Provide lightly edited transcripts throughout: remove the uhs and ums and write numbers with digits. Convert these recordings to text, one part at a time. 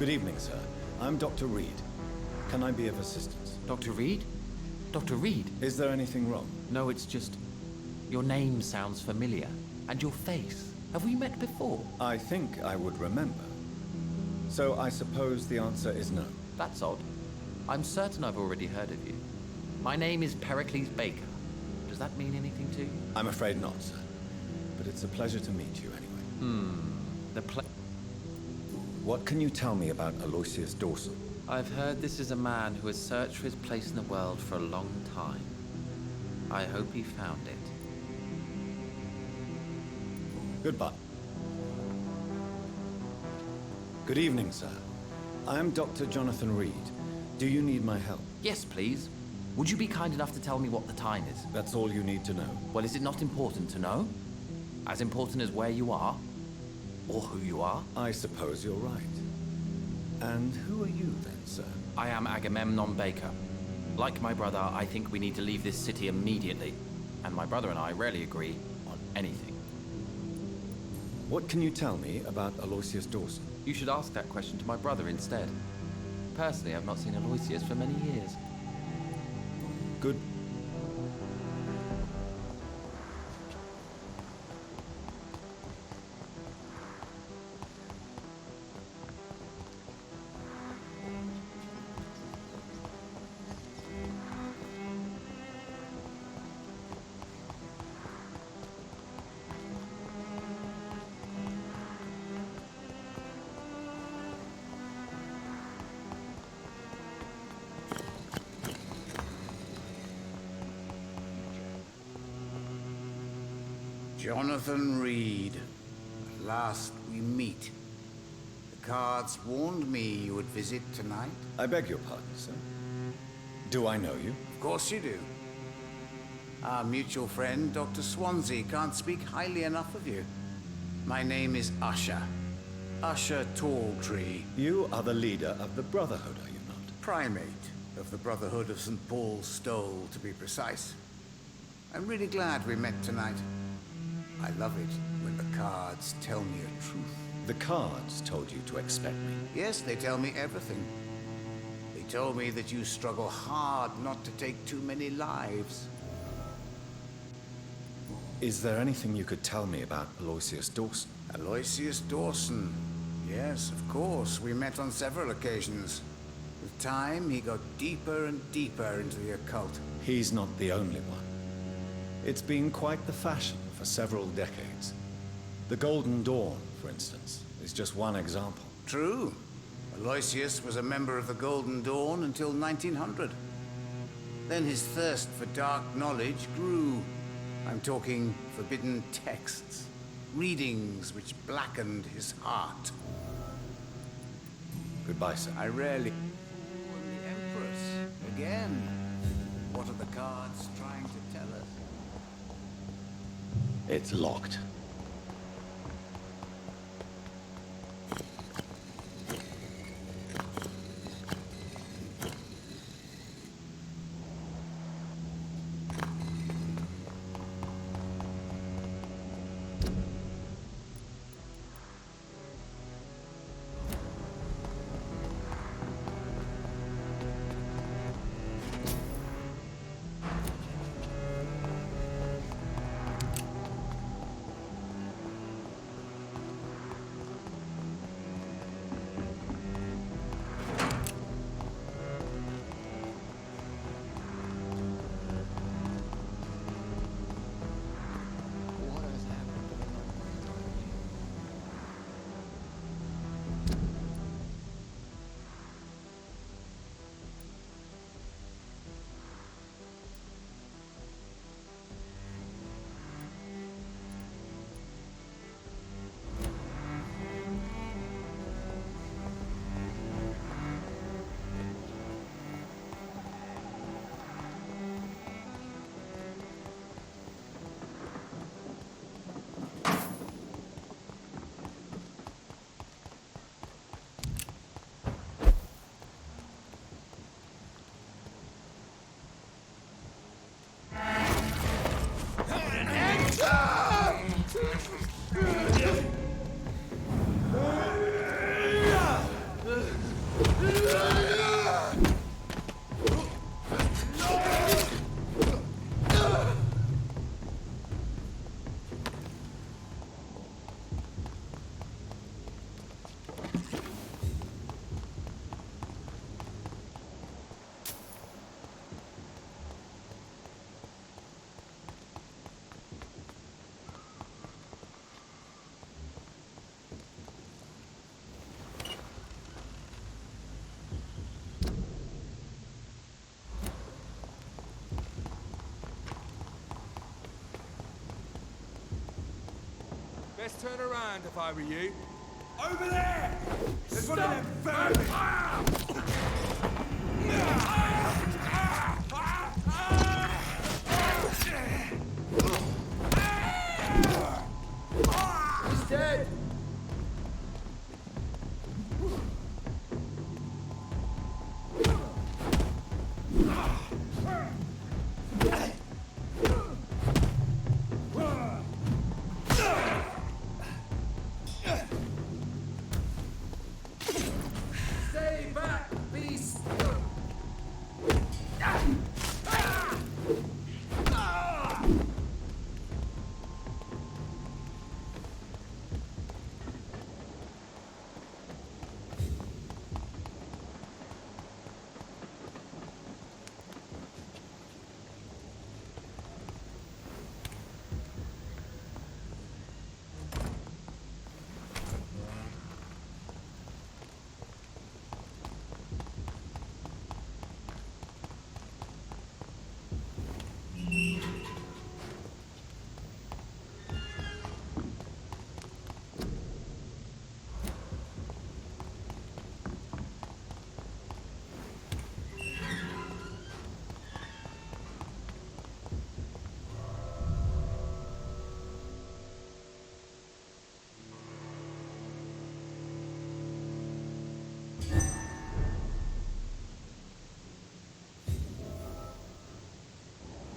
Good evening, sir. I'm Dr. Reed. Can I be of assistance? Dr. Reed? Dr. Reed? Is there anything wrong? No, it's just... your name sounds familiar. And your face. Have we met before? I think I would remember. So I suppose the answer is no. That's odd. I'm certain I've already heard of you. My name is Pericles Baker. Does that mean anything to you? I'm afraid not, sir. But it's a pleasure to meet you anyway. What can you tell me about Aloysius Dawson? I've heard this is a man who has searched for his place in the world for a long time. I hope he found it. Goodbye. Good evening, sir. I'm Dr. Jonathan Reed. Do you need my help? Yes, please. Would you be kind enough to tell me what the time is? That's all you need to know. Well, is it not important to know? As important as where you are? Or who you are? I suppose you're right. And who are you then, sir? I am Agamemnon Baker. Like my brother, I think we need to leave this city immediately. And my brother and I rarely agree on anything. What can you tell me about Aloysius Dawson? You should ask that question to my brother instead. Personally, I've not seen Aloysius for many years. Good. Jonathan Reed. At last we meet. The cards warned me you would visit tonight. I beg your pardon, sir. Do I know you? Of course you do. Our mutual friend, Dr. Swansea, can't speak highly enough of you. My name is Usher. Usher Talltree. You are the leader of the Brotherhood, are you not? Primate of the Brotherhood of St. Paul's Stole, to be precise. I'm really glad we met tonight. I love it when the cards tell me a truth. The cards told you to expect me. Yes, they tell me everything. They told me that you struggle hard not to take too many lives. Is there anything you could tell me about Aloysius Dawson? Aloysius Dawson. Yes, of course. We met on several occasions. With time, he got deeper and deeper into the occult. He's not the only one. It's been quite the fashion for several decades. The Golden Dawn, for instance, is just one example. True. Aloysius was a member of the Golden Dawn until 1900. Then his thirst for dark knowledge grew. I'm talking forbidden texts, readings which blackened his heart. Goodbye, sir. I rarely... And the Empress, again. What are the cards trying to tell us? It's locked. Best turn around if I were you. Over there! There's one of them He's dead! Stay back, beast!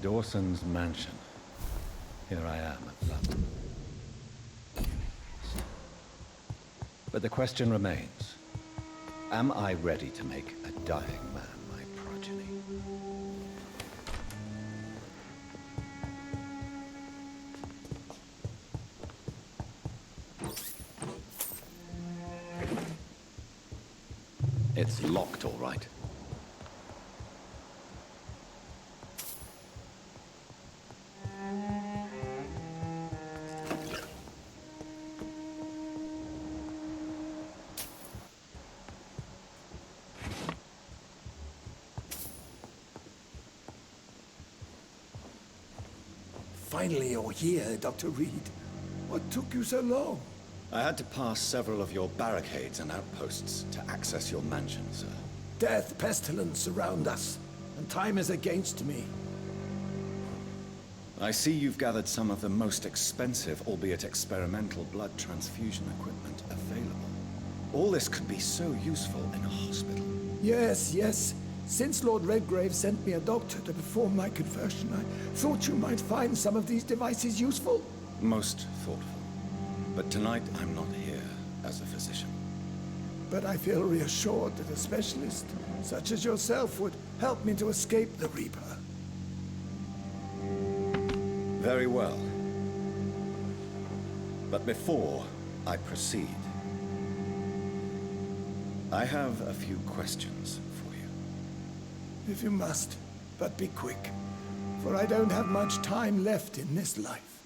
Dawson's mansion. Here I am at last. But the question remains, am I ready to make a dying man my progeny? It's locked, all right. Finally, you're here, Dr. Reed. What took you so long? I had to pass several of your barricades and outposts to access your mansion, sir. Death, pestilence surround us, and time is against me. I see you've gathered some of the most expensive, albeit experimental, blood transfusion equipment available. All this could be so useful in a hospital. Yes, yes. Since Lord Redgrave sent me a doctor to perform my conversion, I thought you might find some of these devices useful. Most thoughtful. But tonight, I'm not here as a physician. But I feel reassured that a specialist, such as yourself, would help me to escape the Reaper. Very well. But before I proceed, I have a few questions for you. If you must, but be quick, for I don't have much time left in this life.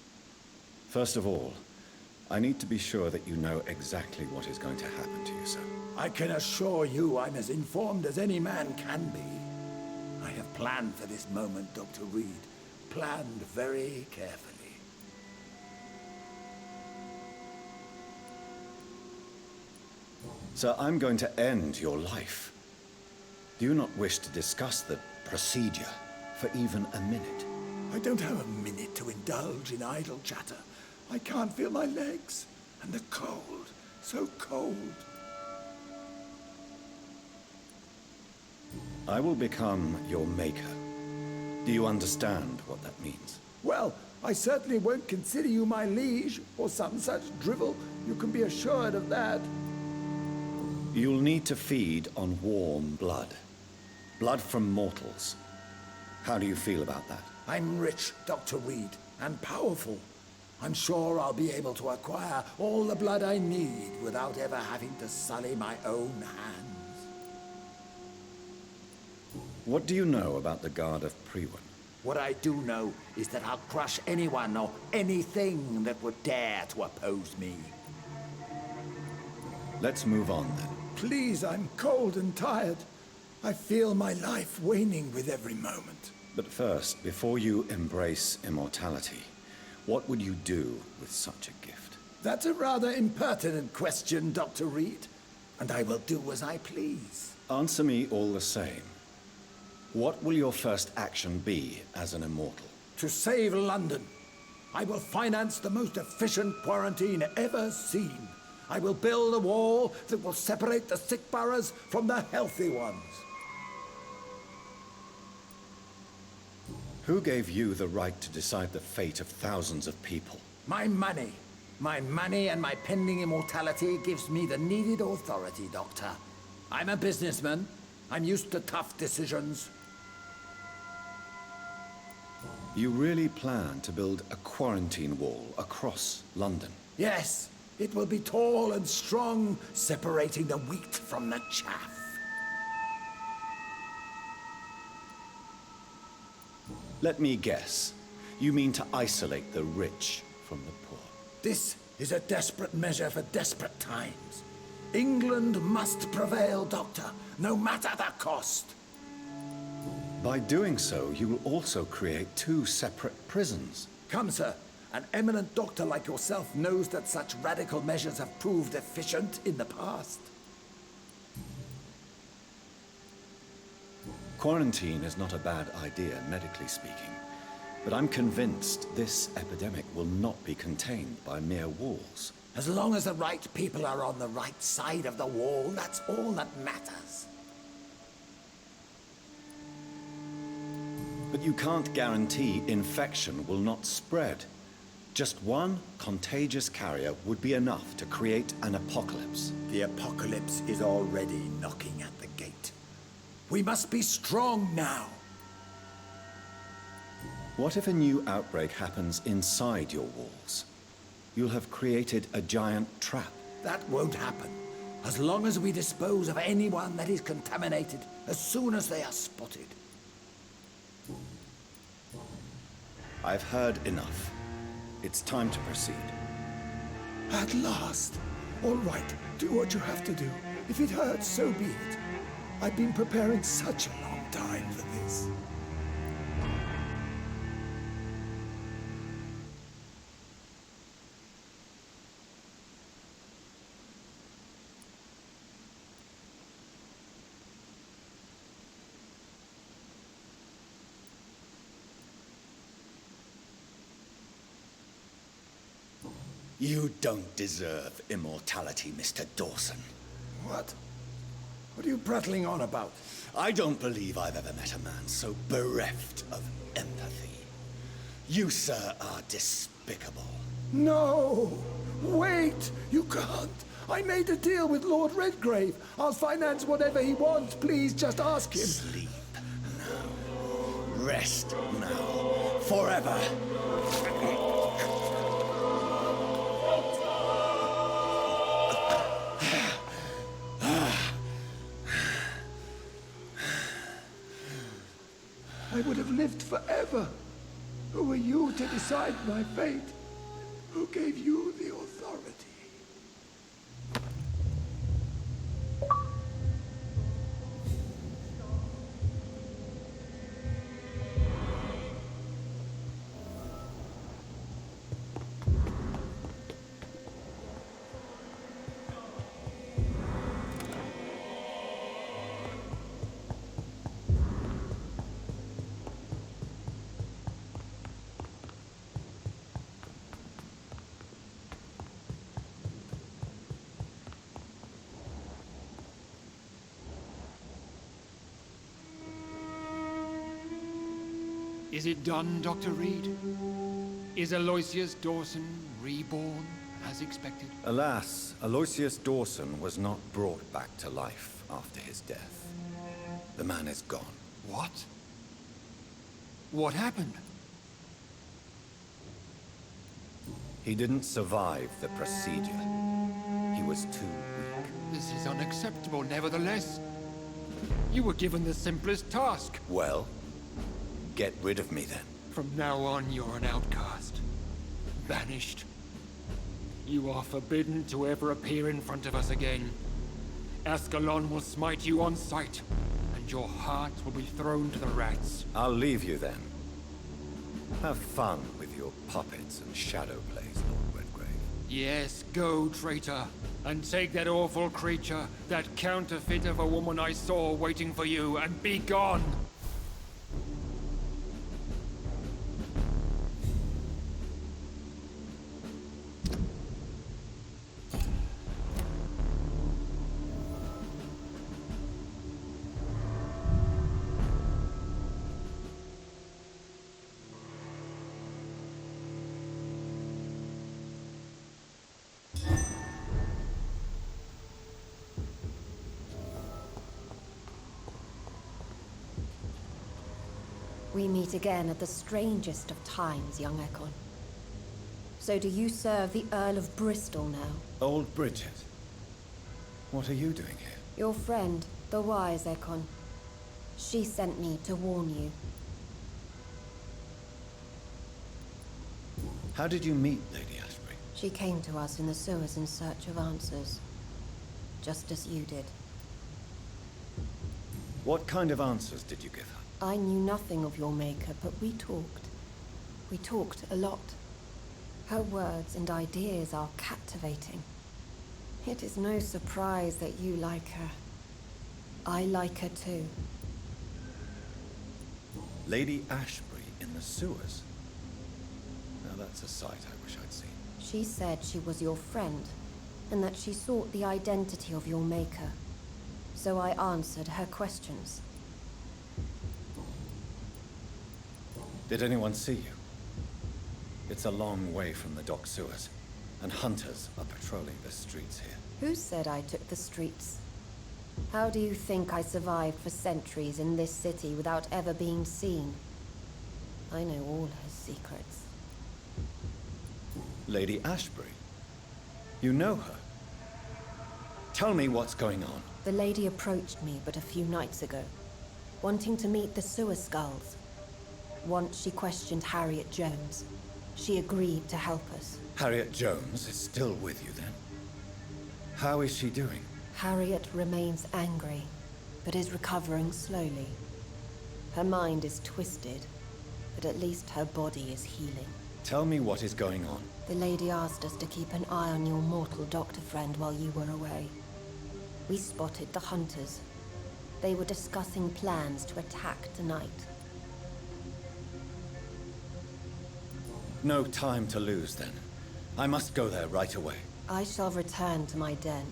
First of all, I need to be sure that you know exactly what is going to happen to you, sir. I can assure you I'm as informed as any man can be. I have planned for this moment, Dr. Reed. Planned very carefully. Sir, I'm going to end your life. Do you not wish to discuss the procedure for even a minute? I don't have a minute to indulge in idle chatter. I can't feel my legs. And the cold. So cold. I will become your maker. Do you understand what that means? Well, I certainly won't consider you my liege, or some such drivel. You can be assured of that. You'll need to feed on warm blood. Blood from mortals. How do you feel about that? I'm rich, Dr. Reed, and powerful. I'm sure I'll be able to acquire all the blood I need without ever having to sully my own hands. What do you know about the Guard of Priwen? What I do know is that I'll crush anyone or anything that would dare to oppose me. Let's move on then. Please, I'm cold and tired. I feel my life waning with every moment. But first, before you embrace immortality, what would you do with such a gift? That's a rather impertinent question, Dr. Reed. And I will do as I please. Answer me all the same. What will your first action be as an immortal? To save London, I will finance the most efficient quarantine ever seen. I will build a wall that will separate the sick boroughs from the healthy ones. Who gave you the right to decide the fate of thousands of people? My money. My money and my pending immortality gives me the needed authority, Doctor. I'm a businessman. I'm used to tough decisions. You really plan to build a quarantine wall across London? Yes, it will be tall and strong, separating the wheat from the chaff. Let me guess. You mean to isolate the rich from the poor? This is a desperate measure for desperate times. England must prevail, Doctor, no matter the cost. By doing so, you will also create two separate prisons. Come, sir. An eminent doctor like yourself knows that such radical measures have proved efficient in the past. Quarantine is not a bad idea, medically speaking. But I'm convinced this epidemic will not be contained by mere walls. As long as the right people are on the right side of the wall, that's all that matters. But you can't guarantee infection will not spread. Just one contagious carrier would be enough to create an apocalypse. The apocalypse is already knocking at the gate. We must be strong now. What if a new outbreak happens inside your walls? You'll have created a giant trap. That won't happen. As long as we dispose of anyone that is contaminated as soon as they are spotted. I've heard enough. It's time to proceed. At last. All right, do what you have to do. If it hurts, so be it. I've been preparing such a long time for this. You don't deserve immortality, Mr. Dawson. What? What are you prattling on about? I don't believe I've ever met a man so bereft of empathy. You, sir, are despicable. No! Wait! You can't! I made a deal with Lord Redgrave. I'll finance whatever he wants. Please, just ask him. Sleep now. Rest now. Forever. I would have lived forever. Who are you to decide my fate? Who gave you the authority? Is it done, Dr. Reed? Is Aloysius Dawson reborn as expected? Alas, Aloysius Dawson was not brought back to life after his death. The man is gone. What? What happened? He didn't survive the procedure. He was too weak. This is unacceptable, nevertheless. You were given the simplest task. Well, get rid of me then. From now on, you're an outcast. Banished. You are forbidden to ever appear in front of us again. Ascalon will smite you on sight, and your heart will be thrown to the rats. I'll leave you then. Have fun with your puppets and shadow plays, Lord Redgrave. Yes, go, traitor, and take that awful creature, that counterfeit of a woman I saw waiting for you, and be gone! We meet again at the strangest of times, young Ekon. So do you serve the Earl of Bristol now? Old Bridget. What are you doing here? Your friend, the wise Ekon. She sent me to warn you. How did you meet Lady Ashbury? She came to us in the sewers in search of answers. Just as you did. What kind of answers did you give her? I knew nothing of your maker, but we talked. We talked a lot. Her words and ideas are captivating. It is no surprise that you like her. I like her too. Lady Ashbury in the sewers? Now that's a sight I wish I'd seen. She said she was your friend, and that she sought the identity of your maker. So I answered her questions. Did anyone see you? It's a long way from the dock sewers, and hunters are patrolling the streets here. Who said I took the streets? How do you think I survived for centuries in this city without ever being seen? I know all her secrets. Lady Ashbury? You know her? Tell me what's going on. The lady approached me but a few nights ago, wanting to meet the sewer skulls. Once she questioned Harriet Jones. She agreed to help us. Harriet Jones is still with you then? How is she doing? Harriet remains angry, but is recovering slowly. Her mind is twisted, but at least her body is healing. Tell me what is going on. The lady asked us to keep an eye on your mortal doctor friend while you were away. We spotted the hunters. They were discussing plans to attack tonight. No time to lose then. I must go there right away. I shall return to my den.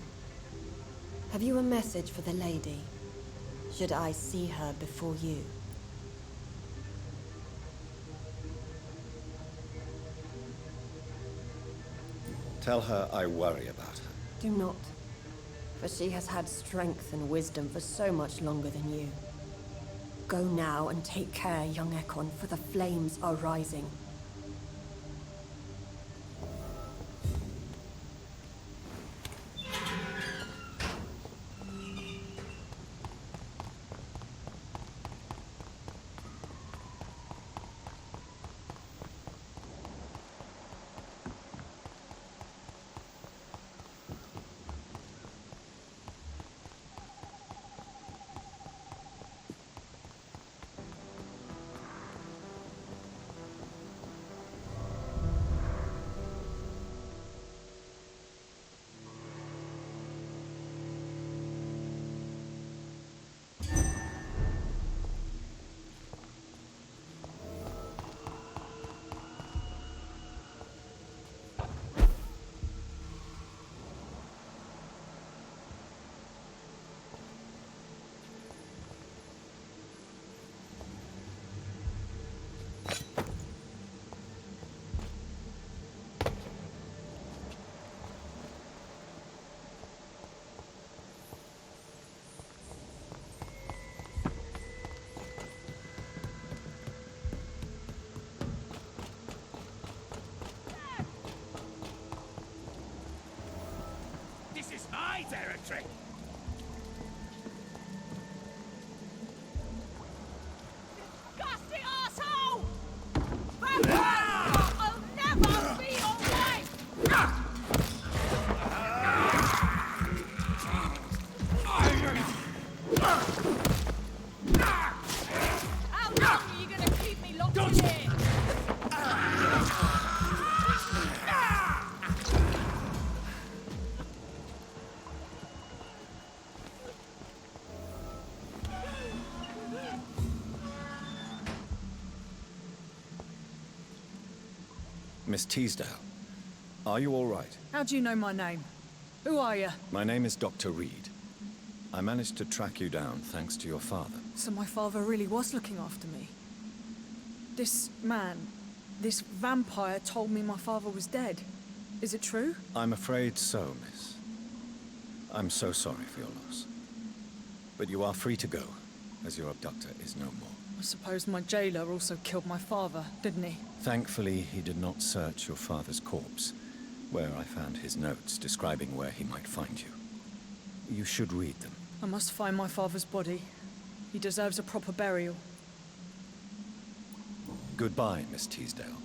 Have you a message for the lady? Should I see her before you? Tell her I worry about her. Do not, for she has had strength and wisdom for so much longer than you. Go now and take care, young Ekon, for the flames are rising. This is my territory! Disgusting arsehole! Vampire! I'll never be your wife! How long are you gonna keep me locked in here? Miss Teasdale, are you all right? How do you know my name? Who are you? My name is Dr. Reed. I managed to track you down thanks to your father. So my father really was looking after me. This man, this vampire told me my father was dead. Is it true? I'm afraid so, miss. I'm so sorry for your loss. But you are free to go, as your abductor is no more. I suppose my jailer also killed my father, didn't he? Thankfully, he did not search your father's corpse, where I found his notes describing where he might find you. You should read them. I must find my father's body. He deserves a proper burial. Goodbye, Miss Teasdale.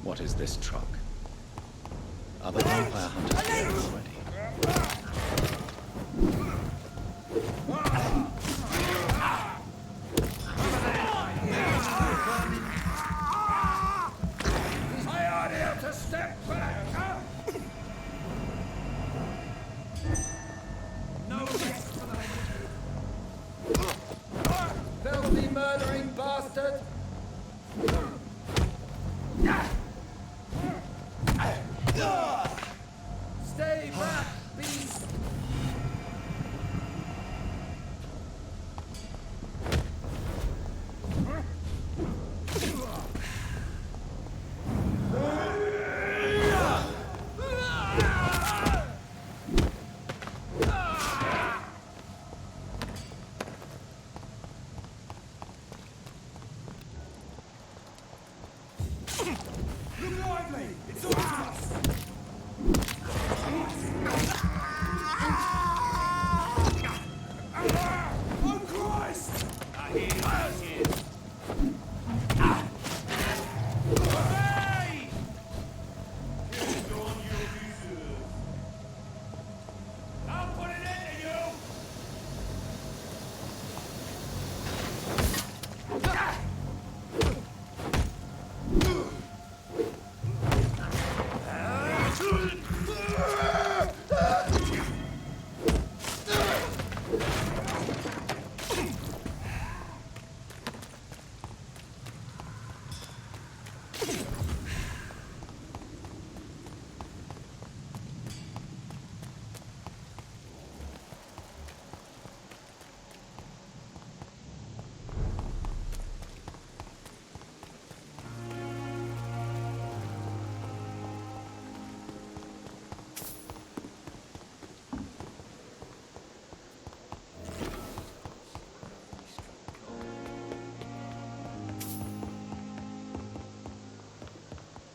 What is this truck? Are the vampire hunters here already? I order you to step back! No filthy murdering bastard! Stay back, beast! Look lively! It's all of us! Oh Christ! I hear you, Hey! I'll put it into you!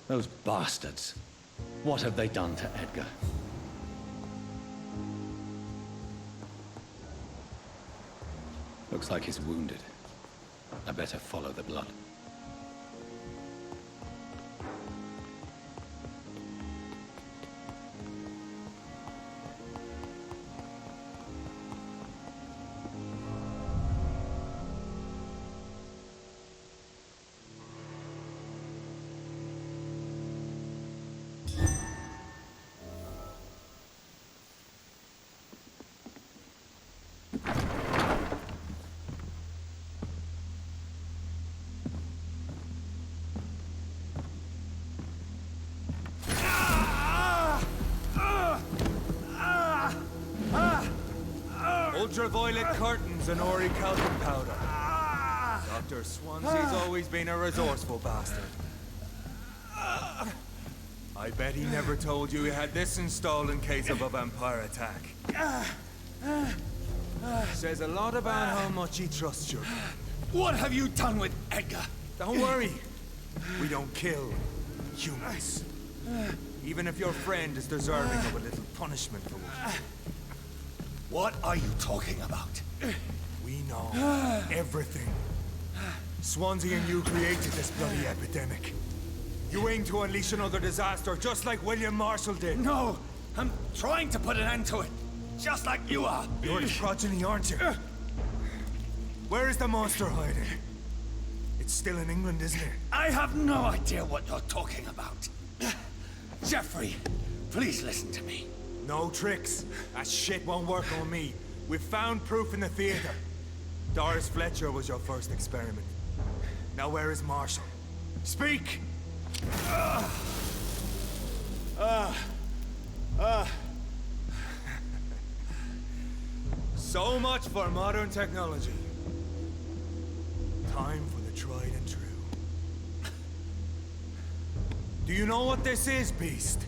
Those bastards. What have they done to Edgar? Looks like he's wounded. I better follow the blood. Ultraviolet curtains and orichalcum powder. Dr. Swansea's always been a resourceful bastard. I bet he never told you he had this installed in case of a vampire attack. Says a lot about how much he trusts you. What have you done with Edgar? Don't worry. We don't kill humans. Even if your friend is deserving of a little punishment for what. What are you talking about? We know everything. Swansea and you created this bloody epidemic. You aim to unleash another disaster, just like William Marshall did. No, I'm trying to put an end to it. Just like you are. You're its progeny, aren't you? Where is the monster hiding? It's still in England, isn't it? I have no idea what you're talking about. Jeffrey, please listen to me. No tricks. That shit won't work on me. We've found proof in the theater. Doris Fletcher was your first experiment. Now where is Marshall? Speak! So much for modern technology. Time for the tried and true. Do you know what this is, Beast?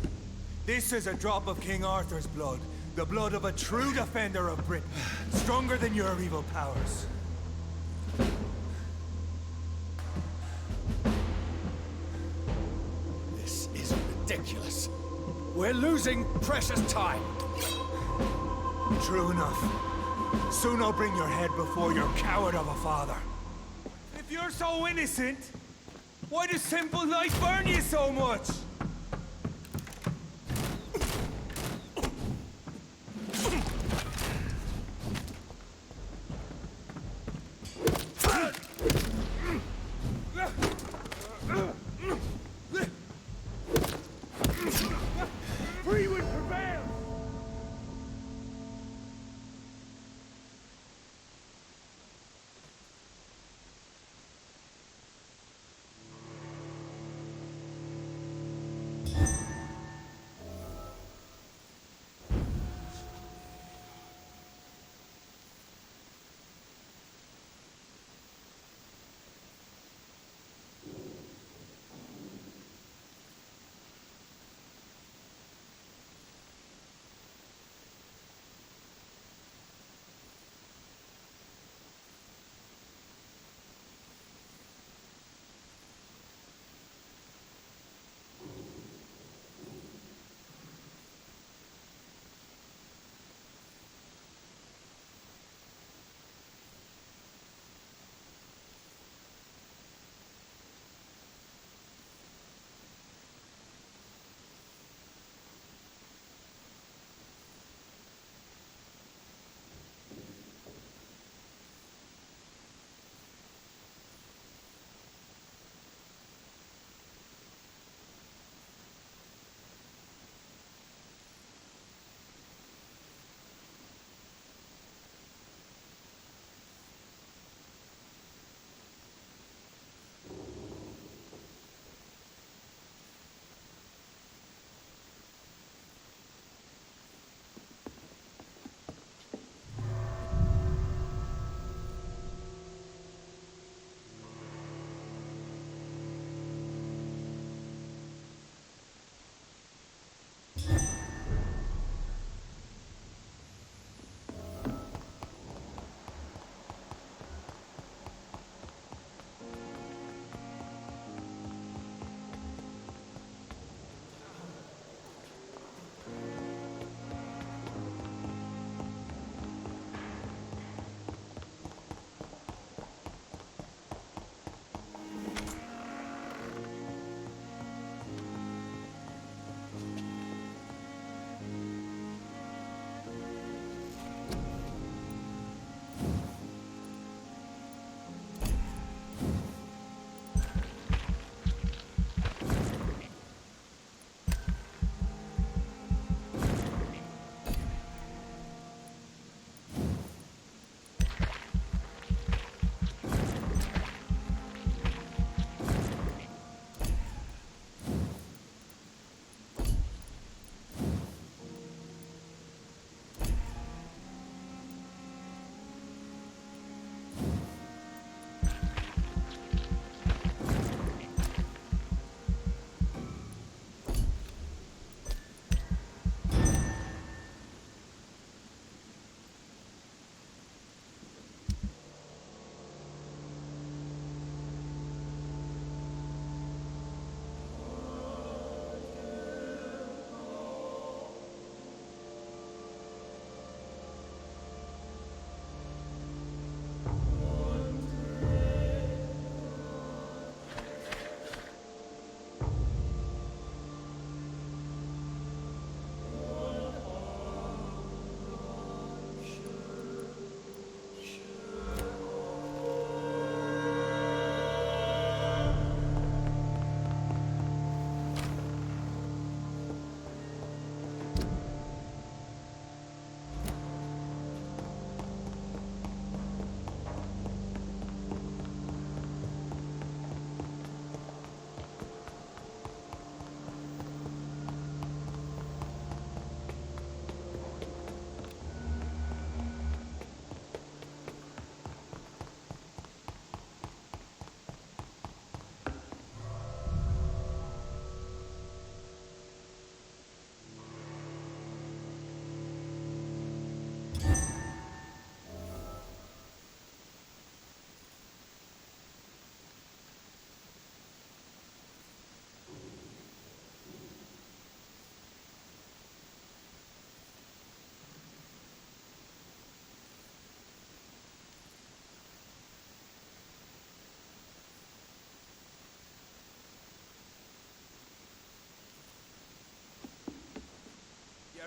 This is a drop of King Arthur's blood. The blood of a true defender of Britain. Stronger than your evil powers. This is ridiculous. We're losing precious time. True enough. Soon I'll bring your head before your coward of a father. If you're so innocent, why does simple life burn you so much?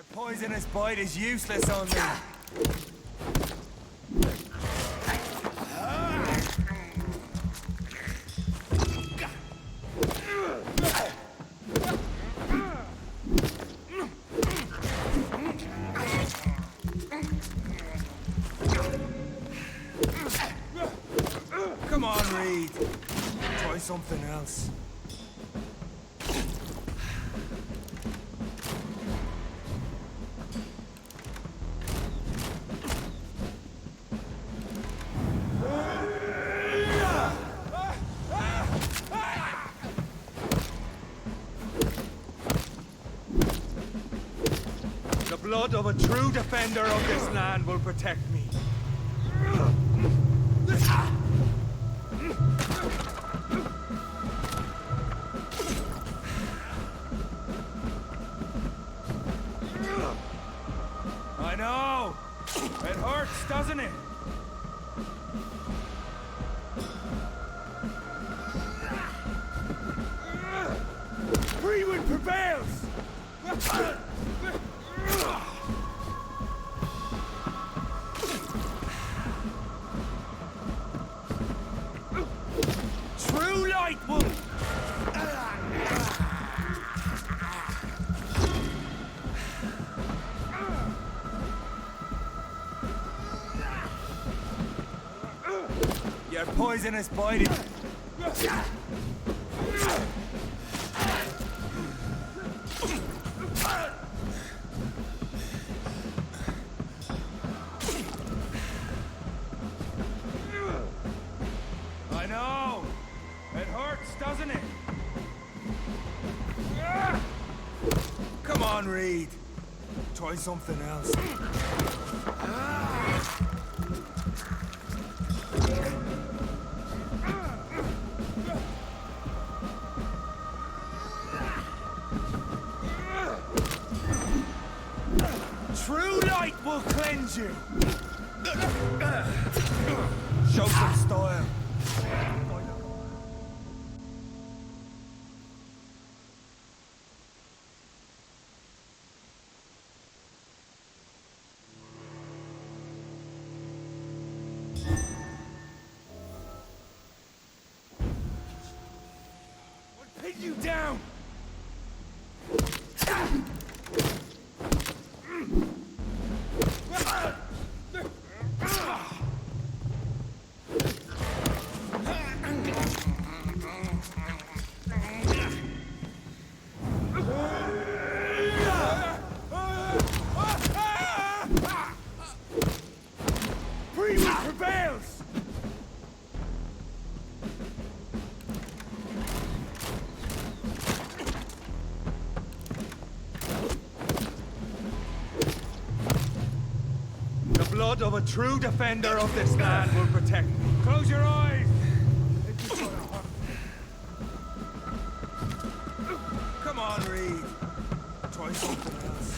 Your poisonous bite is useless on me. Come on, Reed. Try something else. The blood of a true defender of this land will protect me. I know! It hurts, doesn't it? Freewood prevails! True light will... Your poisonous bite is... I know! It hurts, doesn't it? Come on, Reed. Try something else. True light will cleanse you. Show some style. What pin you down? Freewood prevails! The blood of a true defender of this land will protect me. Close your eyes! Come on, Reed. Try something else.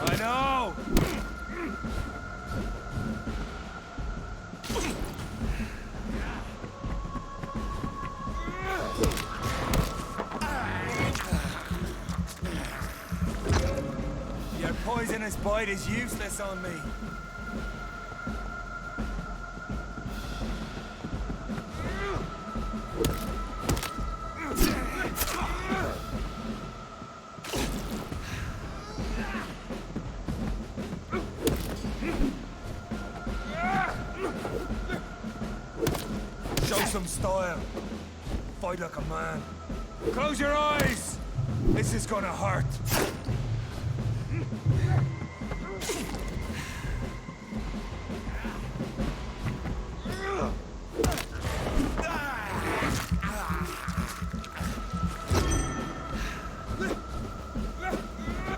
I know! Your poisonous bite is useless on me. Show some style. Fight like a man. Close your eyes! This is gonna hurt.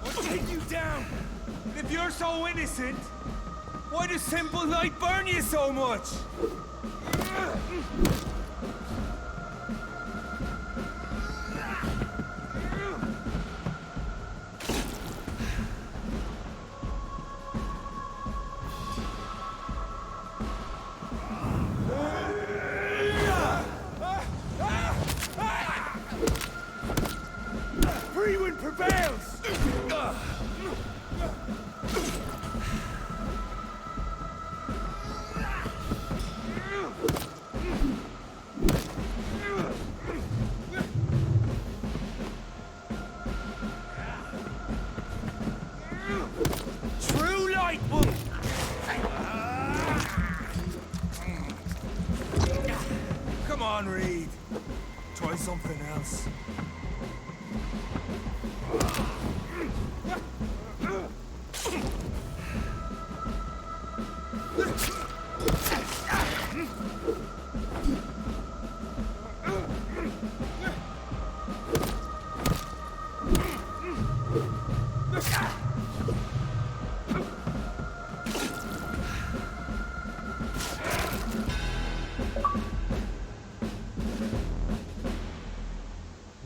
I'll take you down! And if you're so innocent, why does simple light burn you so much? something else.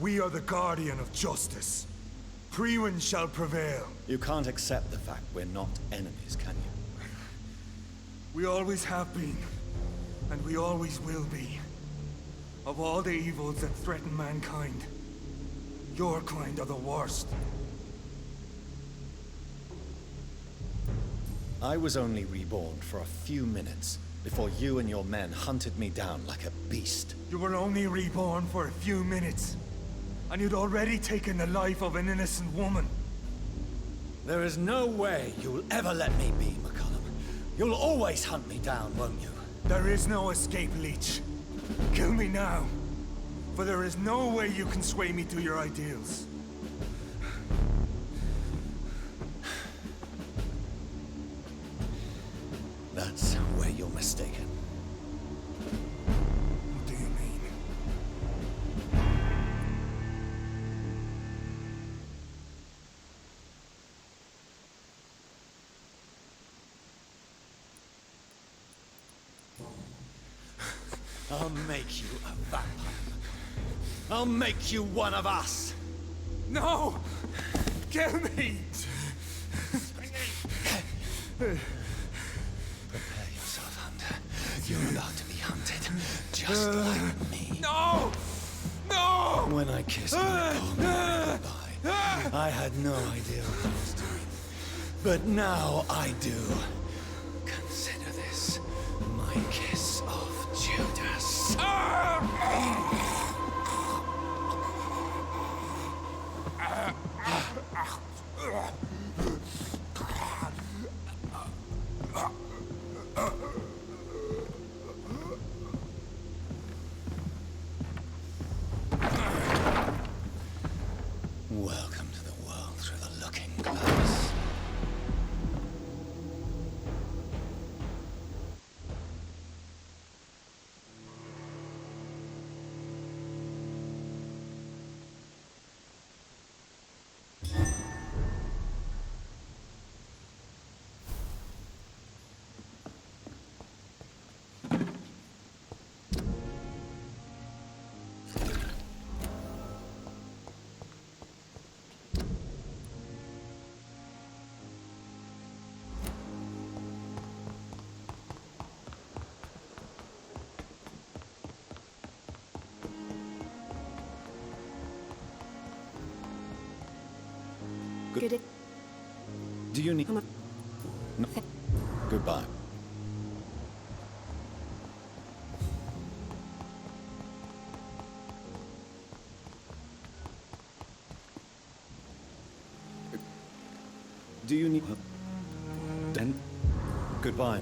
We are the guardian of justice. Priwen shall prevail. You can't accept the fact we're not enemies, can you? We always have been, and we always will be. Of all the evils that threaten mankind, your kind are the worst. I was only reborn for a few minutes before you and your men hunted me down like a beast. You were only reborn for a few minutes, and you'd already taken the life of an innocent woman. There is no way you'll ever let me be, McCullum. You'll always hunt me down, won't you? There is no escape, Leech. Kill me now, for there is no way you can sway me to your ideals. That's where you're mistaken. What do you mean? I'll make you a vampire. I'll make you one of us. No! Kill me! Prepare yourself, Hunter. You're about to be hunted, just like me. No! No! When I kissed my own goodbye, I had no idea what I was doing. But now I do. Consider this my kiss of Judas. Welcome to the world through the looking glass. Good. Do you need... No. Goodbye. Do you need... Then... Goodbye.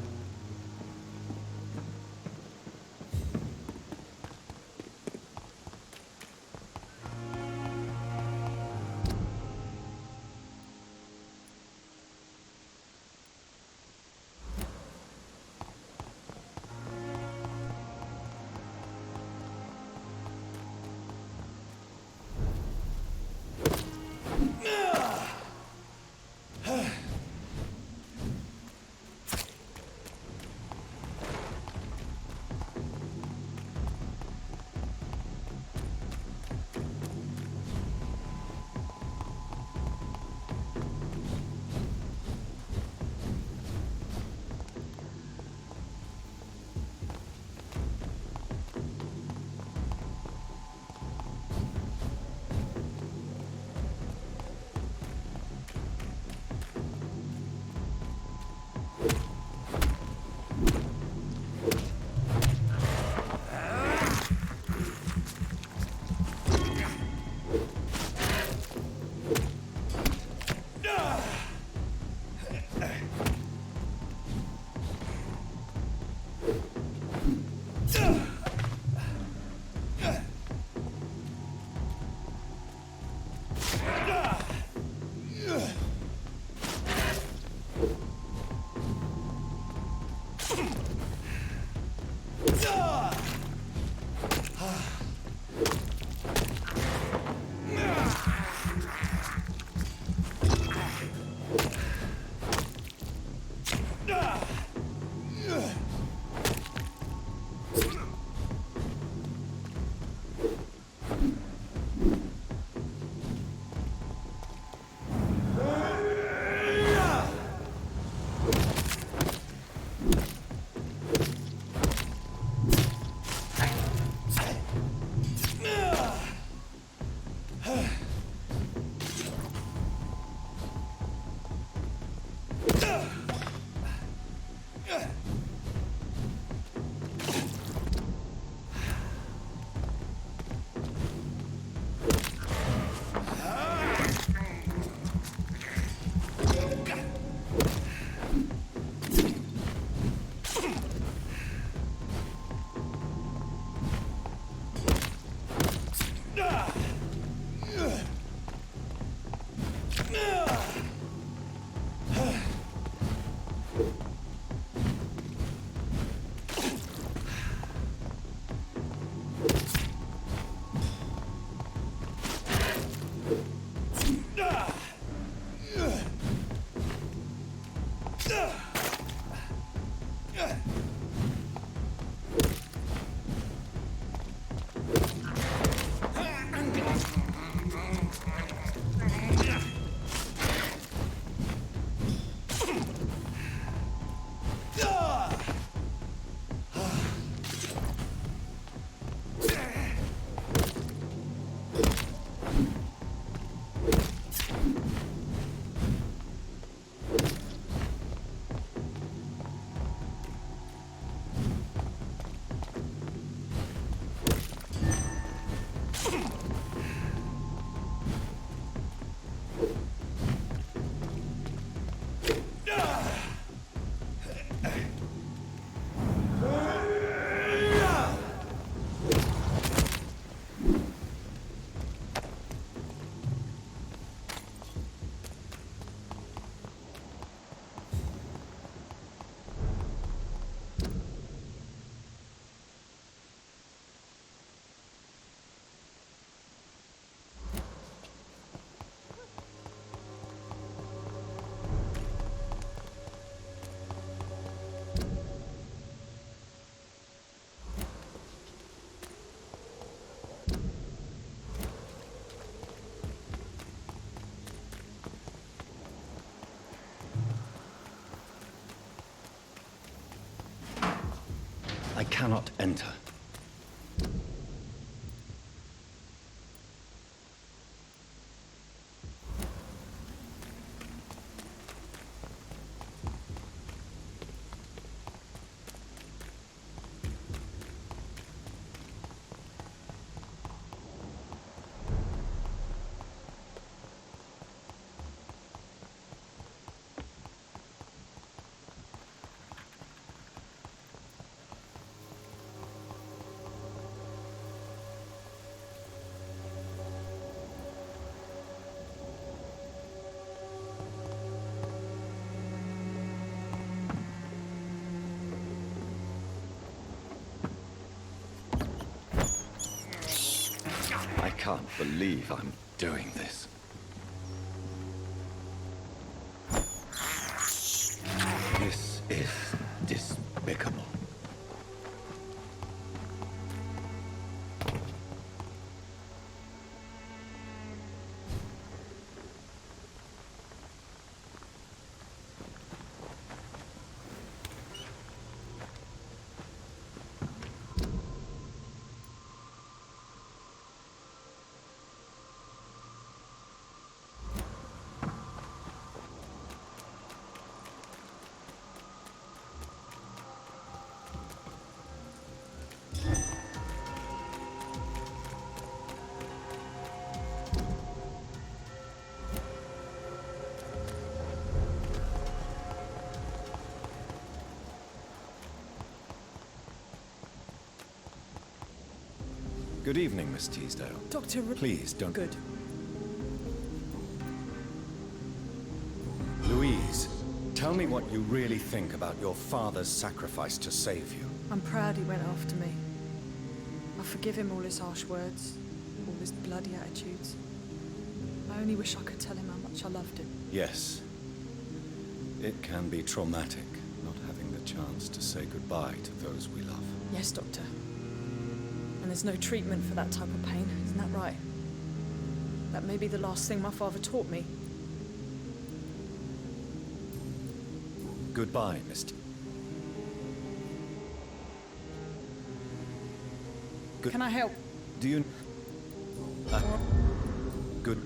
I cannot enter. I can't believe I'm doing this. This is despicable. Good evening, Miss Teasdale. Dr. Please don't... Good. Louise, tell me what you really think about your father's sacrifice to save you. I'm proud he went after me. I forgive him all his harsh words, all his bloody attitudes. I only wish I could tell him how much I loved him. Yes. It can be traumatic. chance to say goodbye to those we love. Yes, Doctor. And there's no treatment for that type of pain, isn't that right? That may be the last thing my father taught me. Goodbye, Mr. Can I help? Do you... Good...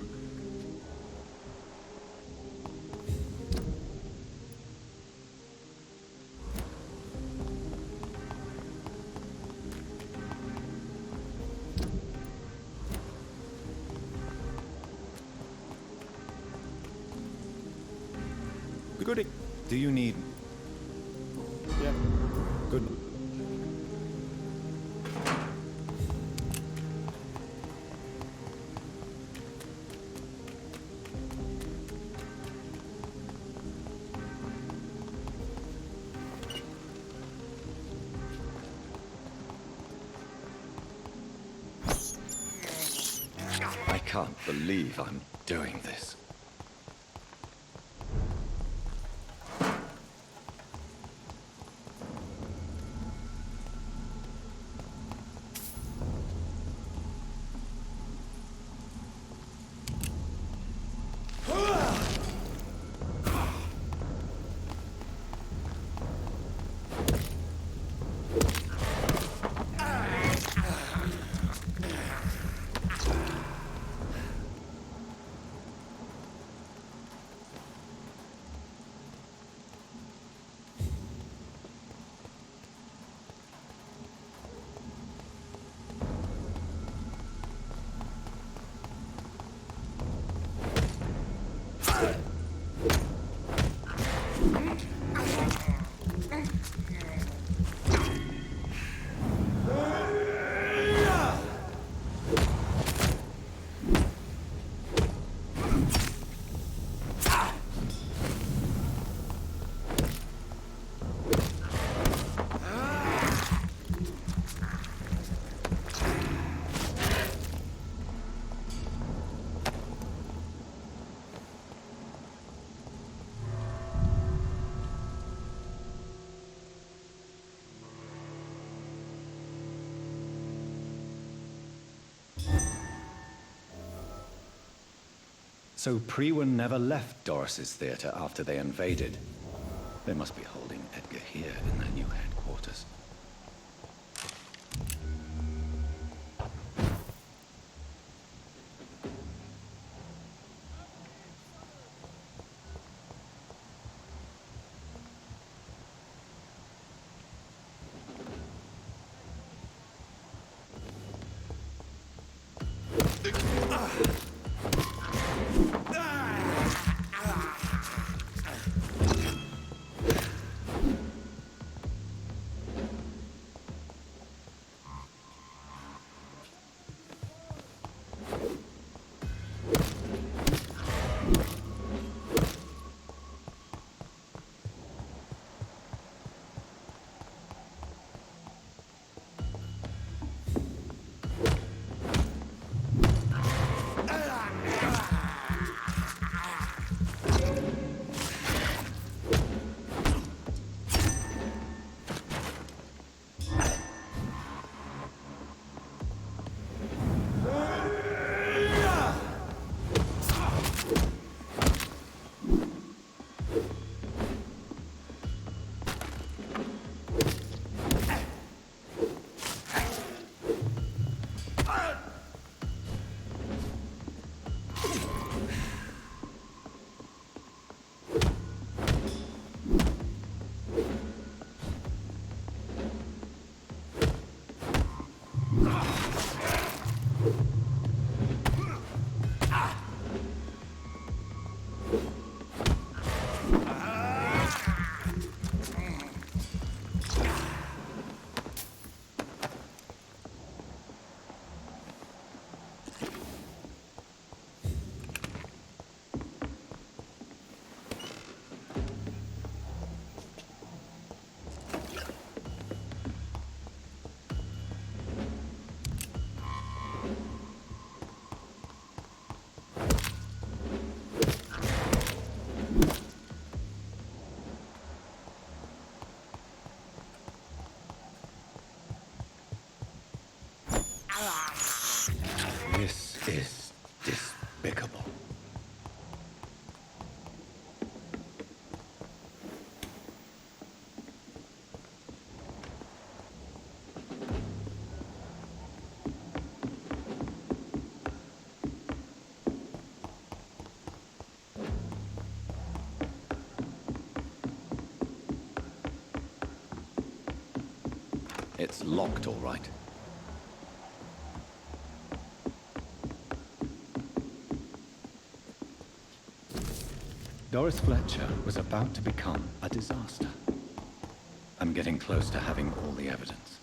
Good... Do you need... Yeah. Good... I can't believe I'm doing this. So Prewen never left Doris's theater after they invaded. They must be holding Edgar here in their new headquarters. is despicable. It's locked, all right. Doris Fletcher was about to become a disaster. I'm getting close to having all the evidence.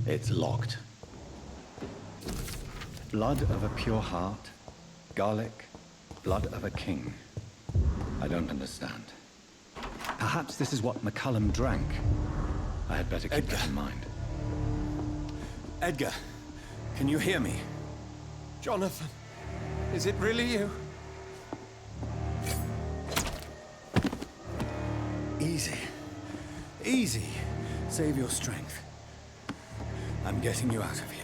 It's locked. Blood of a pure heart, garlic, blood of a king. I don't understand. Perhaps this is what McCullum drank. I had better keep that in mind. Edgar, can you hear me? Jonathan, is it really you? Easy. Easy. Save your strength. I'm getting you out of here.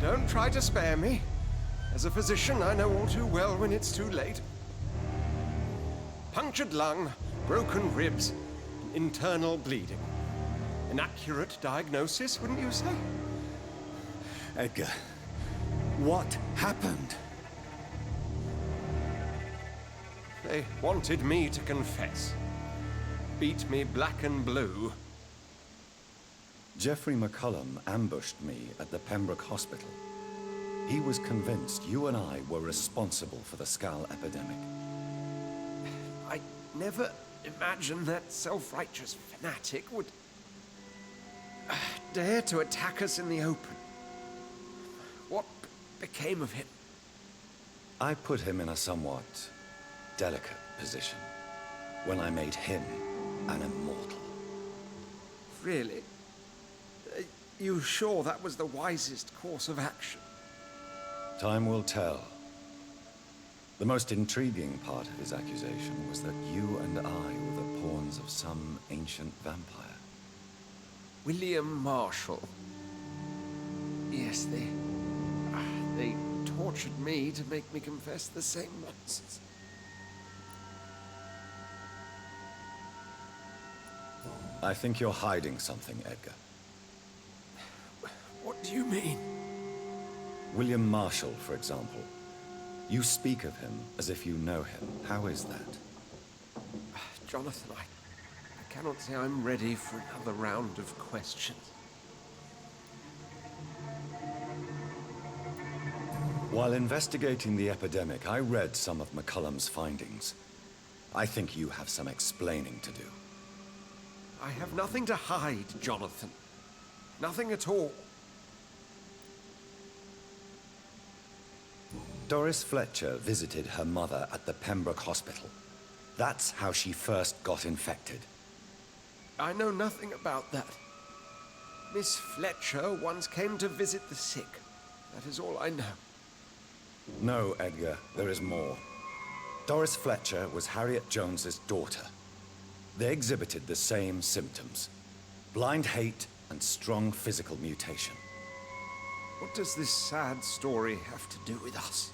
Don't try to spare me. As a physician, I know all too well when it's too late. Punctured lung, broken ribs, internal bleeding. An accurate diagnosis, wouldn't you say? Edgar, what happened? They wanted me to confess. Beat me black and blue. Jeffrey McCullum ambushed me at the Pembroke Hospital. He was convinced you and I were responsible for the Skal epidemic. I never imagined that self-righteous fanatic would dare to attack us in the open. What became of him? I put him in a somewhat delicate position when I made him an immortal. Really? You sure that was the wisest course of action? Time will tell. The most intriguing part of his accusation was that you and I were the pawns of some ancient vampire. William Marshall. Yes, they tortured me to make me confess the same nonsense. I think you're hiding something, Edgar. What do you mean? William Marshall, for example. You speak of him as if you know him. How is that? Jonathan, I cannot say I'm ready for another round of questions. While investigating the epidemic, I read some of McCullum's findings. I think you have some explaining to do. I have nothing to hide, Jonathan. Nothing at all. Doris Fletcher visited her mother at the Pembroke Hospital. That's how she first got infected. I know nothing about that. Miss Fletcher once came to visit the sick. That is all I know. No, Edgar, there is more. Doris Fletcher was Harriet Jones's daughter. They exhibited the same symptoms: blind hate and strong physical mutation. What does this sad story have to do with us?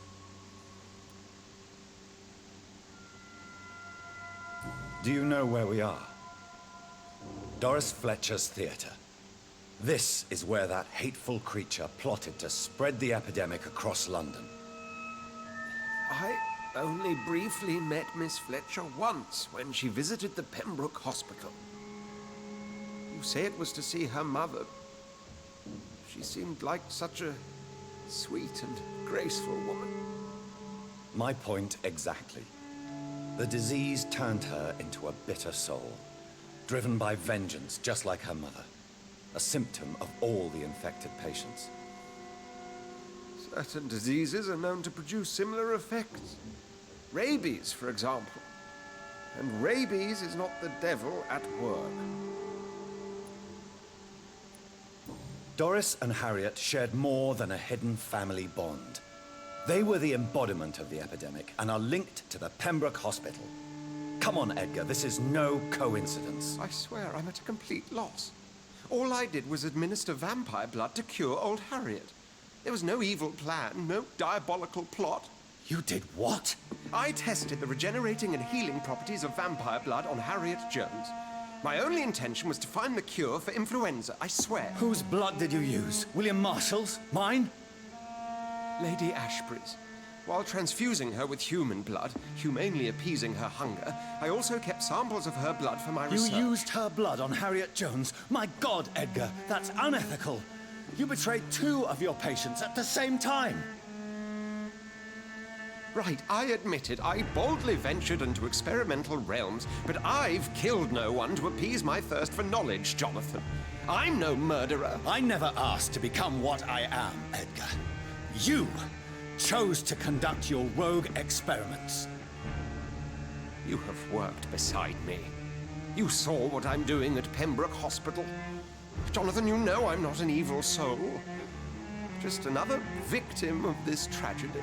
Do you know where we are? Doris Fletcher's theater. This is where that hateful creature plotted to spread the epidemic across London. I only briefly met Miss Fletcher once when she visited the Pembroke Hospital. You say it was to see her mother. She seemed like such a sweet and graceful woman. My point exactly. The disease turned her into a bitter soul, driven by vengeance just like her mother. A symptom of all the infected patients. Certain diseases are known to produce similar effects. Rabies, for example. And rabies is not the devil at work. Doris and Harriet shared more than a hidden family bond. They were the embodiment of the epidemic and are linked to the Pembroke Hospital. Come on, Edgar, this is no coincidence. I swear I'm at a complete loss. All I did was administer vampire blood to cure old Harriet. There was no evil plan, no diabolical plot. You did what? I tested the regenerating and healing properties of vampire blood on Harriet Jones. My only intention was to find the cure for influenza, I swear. Whose blood did you use? William Marshall's? Mine? Lady Ashbury's. While transfusing her with human blood, humanely appeasing her hunger, I also kept samples of her blood for my research. You used her blood on Harriet Jones? My God, Edgar, that's unethical. You betrayed 2 of your patients at the same time. Right, I admit it. I boldly ventured into experimental realms, but I've killed no one to appease my thirst for knowledge, Jonathan. I'm no murderer. I never asked to become what I am, Edgar. You chose to conduct your rogue experiments. You have worked beside me. You saw what I'm doing at Pembroke Hospital. Jonathan, you know I'm not an evil soul. Just another victim of this tragedy.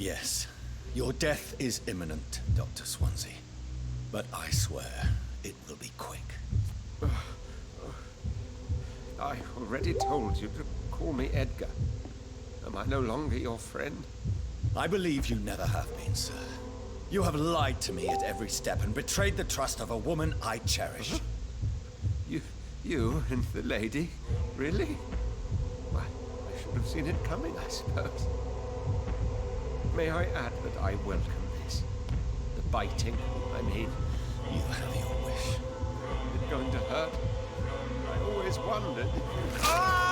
Yes, your death is imminent, Dr. Swansea. But I swear, it will be quick. I already told you to call me Edgar. Am I no longer your friend? I believe you never have been, sir. You have lied to me at every step and betrayed the trust of a woman I cherish. You and the lady? Really? Why, I should have seen it coming, I suppose. May I add that I welcome this? The biting, I mean. You have your wish. Is it going to hurt? I always wondered. Ah!